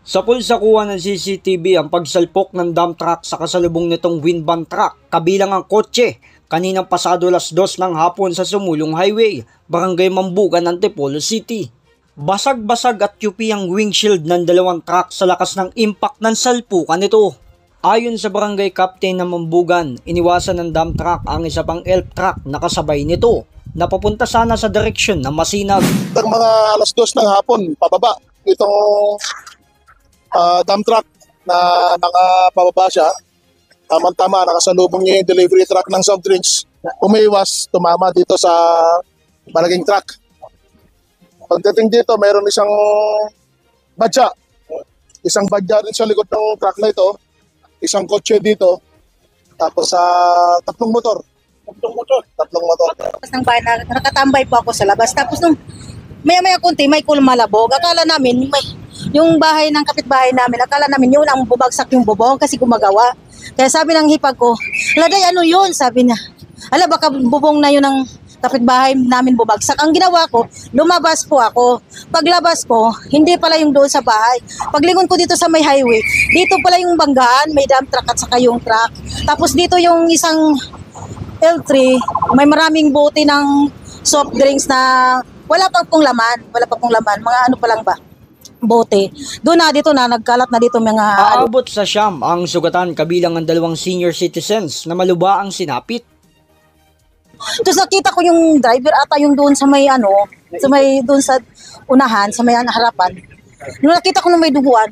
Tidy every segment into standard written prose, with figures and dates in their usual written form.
Sa pulsakuha ng CCTV ang pagsalpok ng dump truck sa kasalubong nitong windvan truck kabilang ang kotse kaninang pasado 2:00 ng hapon sa Sumulong Highway, Barangay Mambugan, Antipolo City. Basag-basag at yupi ang windshield ng dalawang truck sa lakas ng impact ng salpukan nito. Ayon sa barangay captain ng Mambugan, iniwasan ng dump truck ang isa pang elf truck na kasabay nito na papunta sana sa direksyon ng Masinag. Mga 2:00 ng hapon, pababa itong dump truck na nakapababa siya. Tama-tama, nakasalubong niya yung delivery truck ng soft drinks. Umiwas, tumama dito sa malaging truck. Pagdating dito, mayroon isang badya. Isang badya rin sa likod ng truck na ito. Isang kotse dito. Tapos sa tatlong motor. Tatlong motor. Tapos ng bahay, nakatambay po ako sa labas. Tapos nung maya-maya kunti, may kulmalabog. Akala namin, yung bahay ng kapitbahay namin, akala namin yun ang bubagsak yung bubong kasi gumagawa. Kaya sabi ng hipag ko, "Laday, ano yun?" Sabi niya. "Ala, baka bubong na yun ng kapitbahay namin bubagsak." Ang ginawa ko, lumabas po ako. Paglabas ko, hindi pala yung doon sa bahay. Paglingon ko dito sa may highway, dito pala yung banggaan, may dump truck at saka yung truck. Tapos dito yung isang L3, may maraming bote ng soft drinks na wala pa pong laman, mga ano pa lang ba? Bote. Doon na dito na nagkalat na dito mga Aabot sa siyam ang sugatan kabilang ang dalawang senior citizens na maluba ang sinapit. Tapos nakita ko yung driver ata yung doon sa may doon sa unahan, sa may harapan. Nung nakita ko na may duguan,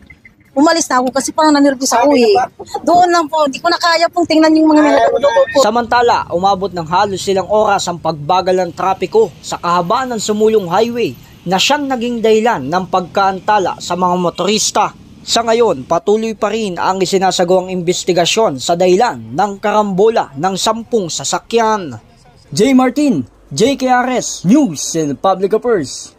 umalis na ako kasi parang nanirgis ako eh. Doon lang po, hindi ko na kaya pong tingnan yung mga dugo po. Samantala, umabot ng halos ilang oras ang pagbagal ng trapiko sa kahabaan ng Sumulong Highway na siyang naging dahilan ng pagkaantala sa mga motorista. Sa ngayon, patuloy pa rin ang isinasagawang investigasyon sa dahilan ng karambola ng 10 sasakyan. J. Martin, JKRS News and Public Affairs.